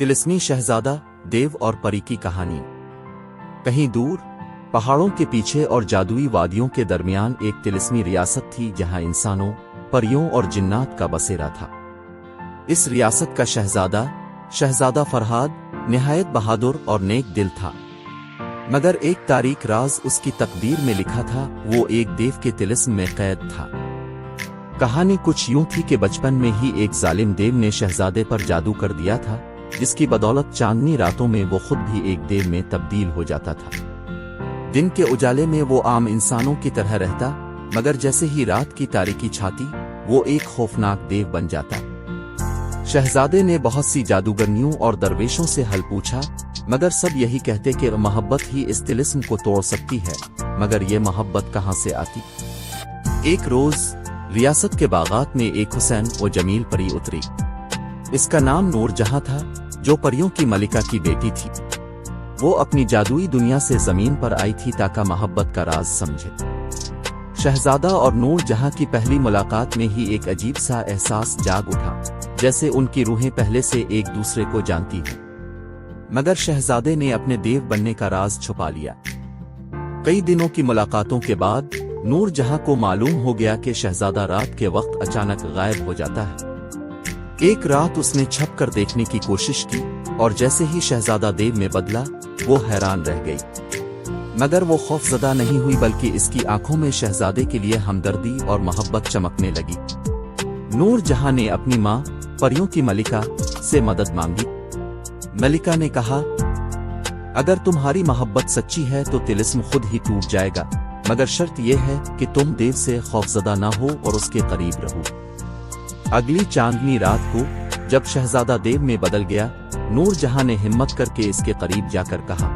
तिलिस्मी शहजादा, देव और परी की कहानी। कहीं दूर पहाड़ों के पीछे और जादुई वादियों के दरमियान एक तिलिस्मी रियासत थी जहां इंसानों, परियों और जिन्नात का बसेरा था। इस रियासत का शहजादा फरहाद निहायत बहादुर और नेक दिल था, मगर एक तारीख राज उसकी तकदीर में लिखा था। वो एक देव के तिलिस्म में कैद था। कहानी कुछ यूं थी कि बचपन में ही एक जालिम देव ने शहजादे पर जादू कर दिया था, जिसकी बदौलत चांदनी रातों में वो खुद भी एक देव में तब्दील हो जाता था। दिन के उजाले में वो आम इंसानों की तरह रहता, मगर जैसे ही रात की तारीकी छाती, वो एक खौफनाक देव बन जाता। शहजादे ने बहुत सी जादूगरनियों और दरवेशों से हल पूछा, मगर सब यही कहते कि मोहब्बत ही इस तिलिस्म को तोड़ सकती है। मगर ये मोहब्बत कहाँ से आती? एक रोज रियासत के बागात में एक हुसैन और जमील परी उतरी। इसका नाम नूर जहां था, जो परियों की मलिका की बेटी थी। वो अपनी जादुई दुनिया से जमीन पर आई थी ताकि मोहब्बत का राज समझे। शहजादा और नूर जहां की पहली मुलाकात में ही एक अजीब सा एहसास जाग उठा, जैसे उनकी रूहें पहले से एक दूसरे को जानती हैं। मगर शहजादे ने अपने देव बनने का राज छुपा लिया। कई दिनों की मुलाकातों के बाद नूर जहां को मालूम हो गया कि शहजादा रात के वक्त अचानक गायब हो जाता है। एक रात उसने छप कर देखने की कोशिश की, और जैसे ही शहजादा देव में बदला, वो हैरान रह गई। मगर वो खौफजदा नहीं हुई, बल्कि इसकी आंखों में शहजादे के लिए हमदर्दी और मोहब्बत चमकने लगी। नूर जहां ने अपनी मां परियों की मलिका से मदद मांगी। मलिका ने कहा, अगर तुम्हारी मोहब्बत सच्ची है तो तिलिस्म खुद ही टूट जाएगा, मगर शर्त यह है कि तुम देव से खौफजदा ना हो और उसके करीब रहो। अगली चांदनी रात को जब शहजादा देव में बदल गया, नूर जहां ने हिम्मत करके इसके करीब जाकर कहा,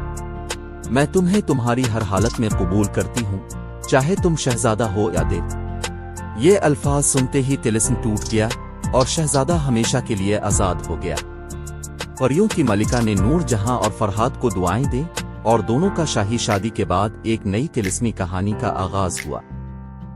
मैं तुम्हें तुम्हारी हर हालत में कबूल करती हूँ, चाहे तुम शहजादा हो या देव। ये अल्फाज सुनते ही तिलिस्म टूट गया और शहजादा हमेशा के लिए आजाद हो गया। परियों की मलिका ने नूर जहां और फरहाद को दुआएं दी, और दोनों का शाही शादी के बाद एक नई तिलिस्मी कहानी का आगाज हुआ।